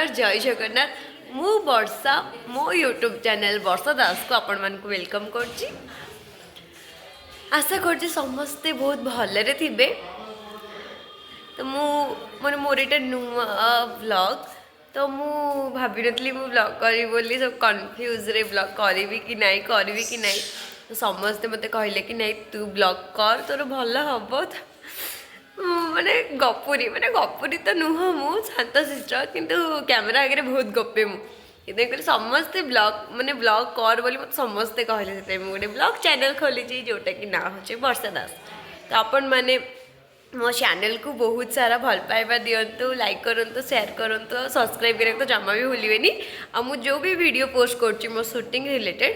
नमस्कार जय जगन्नाथ मु वर्षा मो यूट्यूब चैनल वर्षा दास को आपण मान को वेलकम करची। आशा करची समस्ते बहुत भलरे थिबे। तो मु माने मोर एटा नुआ व्लॉग तो मु भाबी नथली मु व्लॉग करी बोली सब कंफ्यूज रे व्लॉग करिवि कि नहीं तो समस्ते मते कहले कि नहीं तू व्लॉग कर तोर भल हबो। माने गपुरी तो नुह मु शांत शिष्ट किंतु कैमरा आगे बहुत गपे मुझे समस्ते ब्लॉग माने ब्लॉग कर बोली मत समस्ते कहले से गोटे ब्लॉग चैनल खोली जोटा कि ना हो वर्षा दास। तो आपण मैंने मो चैनल को बहुत सारा भल पाइबा दिंतु लाइक करंतु शेयर करंतु सब्सक्राइब करके तो जमा भी भूलिबेनी। आ मु जो भी वीडियो पोस्ट करची मो शूटिंग रिलेटेड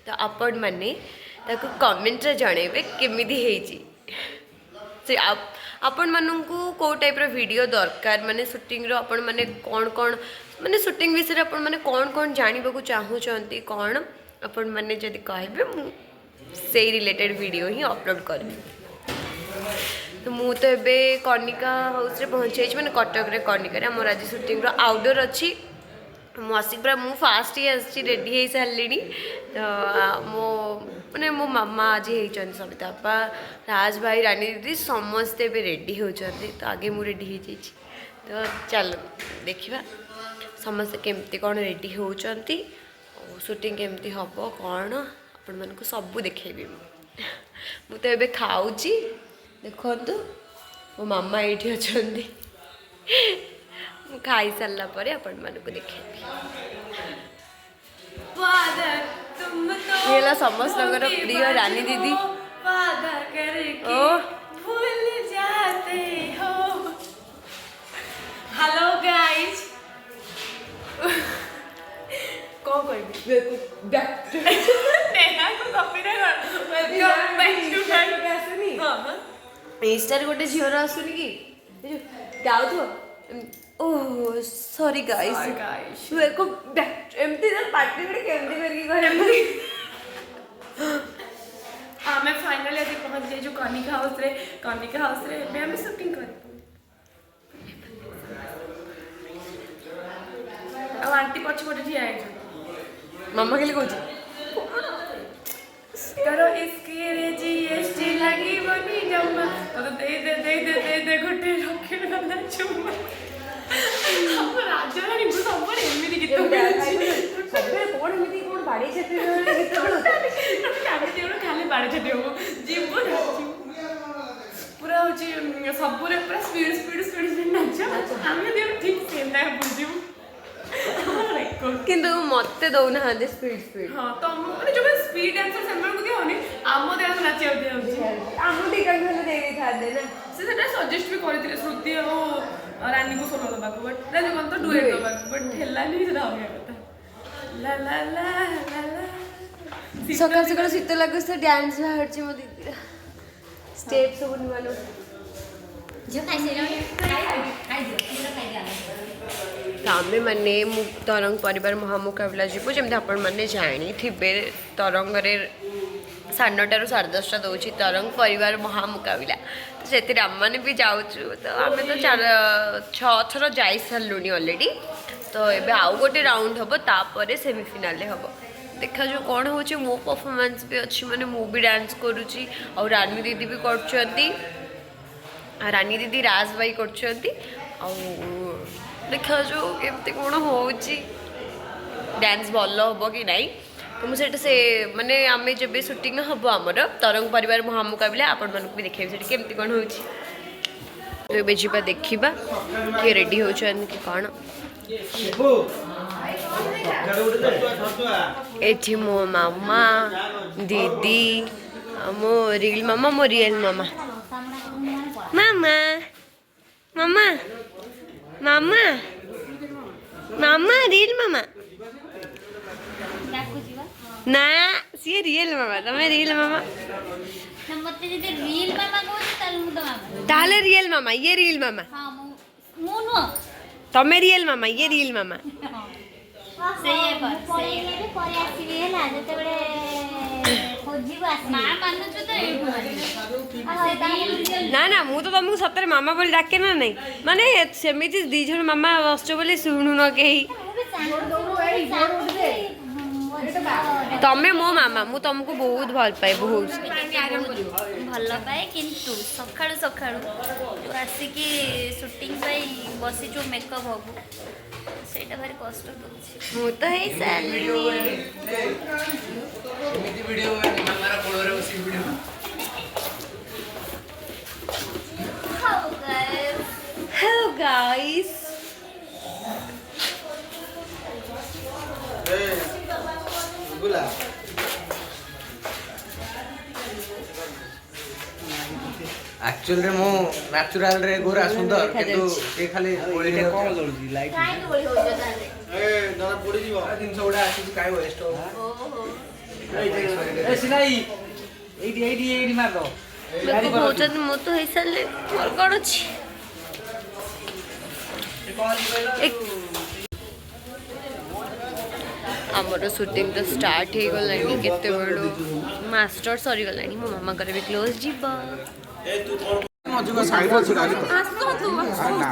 तो आपण मैंने ताको कमेंट रे जणेबे केमिदी हेची से आपण मानू कौ टाइप वीडियो दरकार माने शूटिंग रो आपण माने कौन माने शूटिंग विषय आपण माने कौन जानवा को चाहूँगी कौन आपण माने जदि कहबे से रिलेटेड वीडियो ही अपलोड करी। तो मु तो एबे कनिका हाउस रे पहुँचे माने कटक रे कनिका रे मोर आज शूटिंग रो आउटडोर अच्छी मु आसिक पूरा मु फास्ट ही आसी रेडी हो सारे। तो मो मैंने मो मामा आज होती सबिता बापा राज भाई रानी दीदी समस्ते भी रेडी होती तो आगे मु रेडी हो जाइए। तो चलो देखा समस्ते केमती कौन रेडी होती शूटिंग केमती हम कौन आपण मान सब देखेबी। मु तो ये खाऊँ देखु मो मामा ये अच्छा खाई सारा पर आपण मानक देखेबी। ये समस्त प्रिय रानी दीदी ओ भूल जाते हो। हेलो गाइस कौन कहबी नेहा को कॉपी ना वेलकम बैक टू फैमिली। हां इंस्टार गोटे झीवर आसुनी कि गाउ तो ओह सॉरी गाइस को एमती पार्टी में केमती करके करे मैं फाइनली अभी पहुंच गई जो कनिका हाउस रे मैं हमें शूटिंग कर अब आंटी पछ पटे ठिया है मामा के लिए कहूँ करो इसके रे जीएसटी लगी बनी जम्मा तो दे गुटे रखे ना चुम्मा हम राजरानी को सब एमती गीत सबे कोन एमती कोन बाड़ी छटे गीत खाली बाड़े छटे हो जीव पूरा होची सबरे पूरा स्पीड नाच हमें देव ठीक सेम ना बुझियो किंतु मते दौना हां स्पीड हां तो माने जो स्पीड डांसर सेमर को दियोनी आमो देह को नाचिया दियो आमो टिका घले देवी था दे ना से सजेस्ट भी करथिले श्रुति और रानी को सोलो दबा को बट रानी को तो डुएट दबा बट हेला नहीं से हो गया कथा ला ला ला ला ला सकाळ सकाळ शीत लागस तो डांस हरची म दीदी स्टेप सब निवालो जो खाई दियो आमे मैंने तरंग परिवार महामुकाबला जीवु जमी आपण मैंने जानी थे तरंग साढ़े 10:30 दूसरी तरंग परिवार महामुकाबला तो से आम मैंने भी जाऊँ तो आम तो 6 थर जा सारूँ अलरेडी। तो ये आउ गोटे राउंड हम तापर सेमिफिनाल हम देखा जो कौन हो मो परफॉर्मेंस भी अच्छी माने मु भी डांस करुँची और रानी दीदी भी कर रानी दीदी राज भाई कर देखा जो केमती कौन हो डांस भल हम कि नहीं। तो मुझे से माने आम जब शूटिंग हम आमर तरंग परिवार महामुकाबला आपण मानक भी देखा केमती कौन हो जा देखा किए रेडी होती कि कौन ये मो मामा दीदी मो रियल मामा मो रियल मामा मामा मामा मामा मामा रियल मामा ना सी रियल मामा तमें रियल मामा मते जे रियल मामा को ताल मु तो मामा ताले रियल मामा ये रियल मामा हां मु नो तमें रियल मामा ये रियल मामा सही है पर आसीबे हला जते बडे खोजिबो आस ना मानुछु तो एठु ना ना मु तो तुमको सतरे मामा बोली डाके ना नहीं माने सेमिति दी जण मामा बसचो बोली शुणु न केही तमे मो मामा मु तुमको बहुत भल पाए बहुत भल पाए किंतु सखाळु सखाळु जो आसिकी शूटिंग पाई बसी जो मेकअप हबो सेटा भारी कष्ट होछि मु तो हे साली एमिति वीडियो मामारा कोळरे बसी वीडियो हेलो गाइस बुला एक्चुअली रे मो नेचुरल रे गोरा सुंदर किंतु ए खाली गोली रे कोन जळुची लाइट काई गोली हो जता रे ए दादा पड़ी जीव दिन से उडा आसी काय वेस्ट हो ओहो ए सिलाई एडी मार दो मेरे को बहुत मो तो हे साले मोर कोन अछि आमर शूटिंग तो स्टार्ट हो गलानी केते बड़ो मास्टर सरी गलानी मो मामा करे भी क्लोज जीवा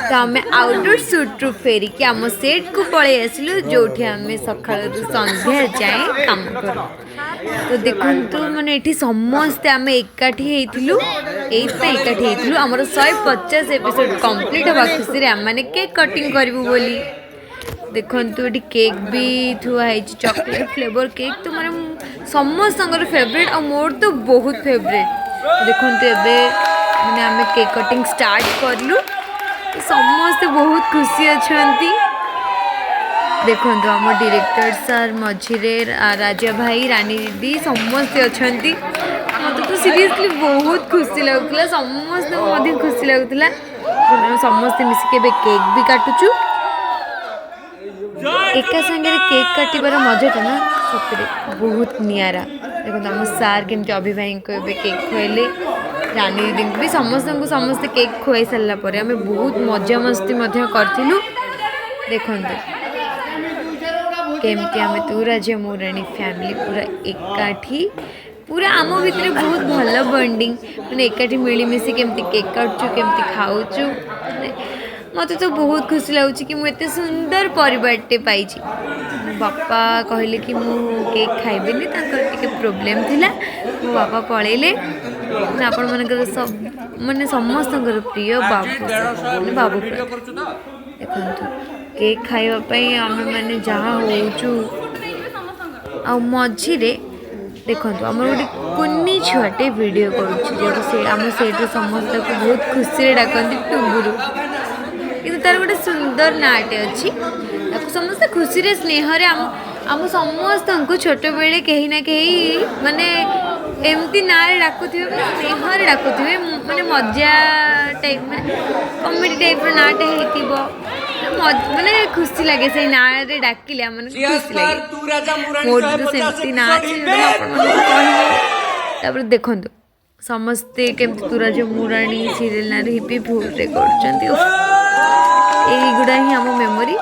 तो आम आउटडोर शूट रु फेरिकी आम सेट को पलि आसलु जो आम सका संध्या जाए काम कर तो देखु मैंने ये समस्ते आम एकाठी एकाठी आमर 150 एपिसोड कंप्लीट हवा खुशी आम मैंने केक कटिंग करूँ बोली देखु ये केक भी थुआई चॉकलेट फ्लेवर केक तो मैंने समस्त फेवरेट और मोर तो बहुत फेवरेट देखु मैंने आम केक कटिंग स्टार्ट करूँ तो समस्ते बहुत खुशी अच्छा देखो आम डायरेक्टर सर मझिरे राजा भाई रानी दीदी समस्ते अच्छा मत तो सीरियसली बहुत खुशी लगुला समस्त खुशी लगुला समस्ते मिसिक केक भी काटुचु एका संगे केक काटिबार मजाटा ना सतरे बहुत नियारा देखो आम सार केमती अभि भाई को केक खुआले रानी दीदी भी समस्त केक खुआई सारा पर आम बहुत मजा मस्ती करूँ देखु केमती आम तू राजा मो रानी फैमिली पूरा एकाठी पूरा आम भितर बहुत भल बॉन्डिंग मैंने एकाठी मिलमिशि केमती केक काटुचु केमती खाऊचु मत तो बहुत खुशी लगुच कि मुझे सुंदर परिवारटे पाई बापा कहले कि मु केक खाइबेनी टे प्रोब्लेम थिला मो बापा पलैले आपण मानक सब माने समस्त प्रिय बाबू माने बाबू देखु केक खाइबापी आम मैंने जहाँ होचु आ मझिरे देखो आम गोटे कुनी छुआटे वीडियो करुम सेठ समस्त को बहुत खुशी डाकती टुगुरु कि तार गोटे सुंदर नाटे अच्छी समस्त खुशी रे स्नेह आम समस्त को छोट बेले कहीं ना कहीं माने एमती ना डाकुवे स्नेह डाकुवे माने मजा टाइप में कॉमेडी टाइप नाटे हो माने खुशी लगे से ना रे डाकिले माने खुशी लगे मोर तो सेमती ना तापर देखंतु समस्ते केमती तू राजा मुराणी सीरियल ना हिपी भूल रे करछंती एगुड़ा ही आम मेमोरी